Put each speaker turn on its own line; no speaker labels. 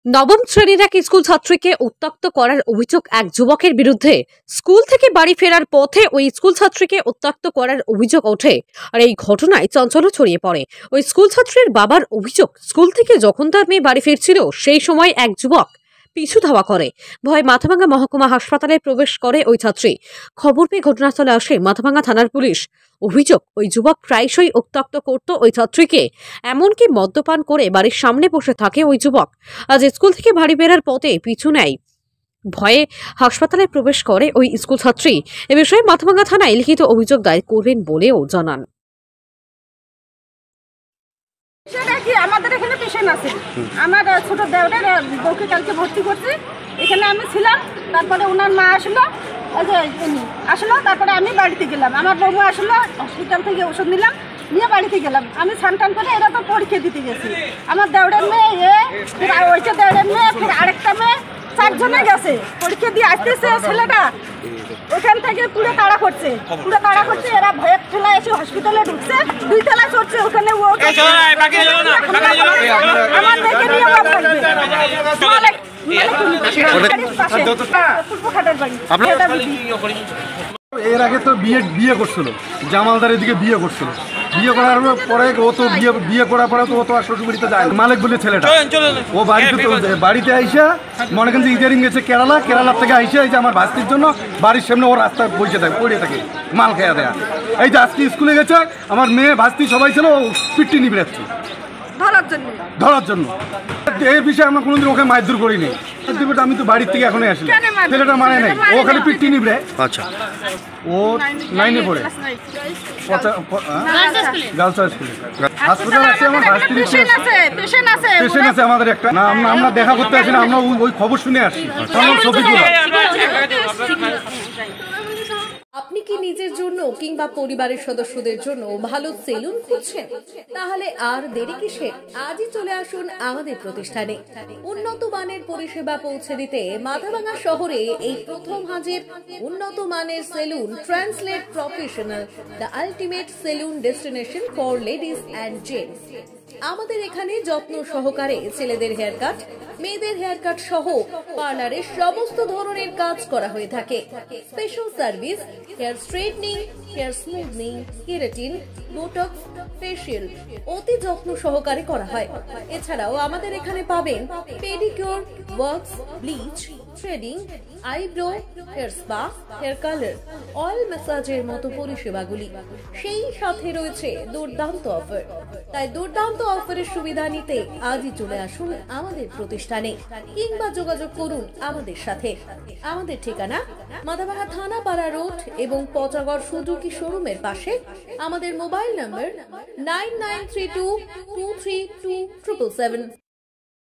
নবম শ্রেণীর এক স্কুল ছাত্রীকে উত্ত্যক্ত করার অভিযোগ এক যুবকের বিরুদ্ধে। স্কুল থেকে বাড়ি ফেরার পথে ওই স্কুল ছাত্রীকে উত্ত্যক্ত করার অভিযোগ ওঠে। আর এই ঘটনায় চাঞ্চল্য ছড়িয়ে পড়ে। ওই স্কুল ছাত্রীর বাবার অভিযোগ, স্কুল থেকে যখন তার মেয়ে বাড়ি ফিরছিল সেই সময় এক যুবক পিছু ধাওয়া করে। ভয়ে মাথাভাঙ্গা মহকুমা হাসপাতালে প্রবেশ করে ওই ছাত্রী। খবর পেয়ে ঘটনাস্থলে আসে মাথাভাঙ্গা থানার পুলিশ। অভিযোগ, ওই যুবক প্রায়শই উত্ত্যক্ত করত ওই ছাত্রীকে, এমনকি মদ্যপান করে বাড়ির সামনে বসে থাকে ওই যুবক। আজ স্কুল থেকে বাড়ি বেরার পথে পিছু নেয়। ভয়ে হাসপাতালে প্রবেশ করে ওই স্কুল ছাত্রী। এ বিষয়ে মাথাভাঙ্গা থানায় লিখিত অভিযোগ দায়ের করবেন বলেও জানান।
সেটা কি আমাদের এখানে পেশেন্ট আছে, আমার ছোট দেওরের বউকে কালকে ভর্তি করছে, এখানে আমি ছিলাম। তারপরে ওনার মা আসলো, তারপরে আমি বাড়িতে গেলাম। আমার বউ আসলো, হসপিটাল থেকে ওষুধ নিলাম, নিয়ে বাড়িতে গেলাম। আমি স্নান করে এরা তো পরীক্ষা দিতে গেছি। আমার দেওরের মেয়ে ওইটা দেওরের মেয়ে, ফির আরেকটা মেয়ে, 4 জনে গেছে পরীক্ষা দিয়ে আসতেছে। ছেলেটা ওখান থেকে পুরো তাড়া করছে, এরা ভয়ের ঠেলায় এসে হসপিটালে ঢুকছে, 2 তলা চড়ছে। ওখানে ও আমার দেখে নিয়ে
এর আগে তো বিয়ে করছিল, জামালদারের দিকে বিয়ে করছিল। বিয়ে করার পরে ও তো বিয়ে করার পরে তো ও তো আর শ্বশুরবাড়িতে যায়। মালিক বলে ছেলেটা, ও বাড়িতে আইসা মনে করেন যে ইদারিং গেছে কেরালার থেকে আইসা এই যে আমার ভাস্তির জন্য বাড়ির সামনে ও রাস্তায় পড়ে থাকে মাল খেয়া দেয়া। এই যে আজকে স্কুলে গেছে, আমার মেয়ে ভাস্তি সবাই ছিল, ও পিট্টি নিয়ে বেড়াচ্ছে ধরার জন্য। এই বিষয়ে আমরা কোনোদিন ওকে মারধর করিনি। আমি তো বাড়ির থেকে এখনই আসি, ছেলেটা মানে নাই, ও খালি পিট্টি নিবে। আচ্ছা, ও 9-এ পড়ে, গার্লস হাই স্কুলে। হাসপাতাল আছে, আমার পেশেন্ট আছে আমাদের একটা। না, আমরা দেখা করতে আসি না, আমরা ওই খবর শুনে আসি।
আপনি কি নিজের জন্য কিংবা পরিবারের সদস্যদের জন্য ভালো সেলুন খুঁজছেন? তাহলে আর দেরি কিসের? আজই চলে আসুন আমাদের প্রতিষ্ঠানে। উন্নত মানের পরিষেবা পৌঁছে দিতে মাথাভাঙ্গা শহরে এই প্রথম হাজির উন্নত মানের salon translate professional, the ultimate salon destination for ladies and gents. আমাদের এখানে যত্ন সহকারে ছেলেদের হেয়ার কাট, মেয়েদের হেয়ার কাট সহ পার্লারের সমস্ত ধরনের কাজ করা হয়ে থাকে। Special service, hair straightening, hair smoothing, keratin, Botox, facial অতি যত্ন সহকারে করা হয়। এছাড়াও আমাদের এখানে পাবেন pedicure, wax, bleach, threading, eyebrow, hair spa, hair colour, oil ম্যাসাজের মতো পরিষেবাগুলি। সেই সাথে রয়েছে দুর্দান্ত অফার। তাই দুর্দান্ত অফারের সুবিধা নিতে আজই চলে আসুন আমাদের প্রতিষ্ঠানে কিংবা যোগাযোগ করুন আমাদের সাথে। আমাদের ঠিকানা মাথাভাঙ্গা থানাপাড়া রোড এবং পচাগড় সুজুকি শোরুমের পাশে। আমাদের মোবাইল নম্বর 9932232777।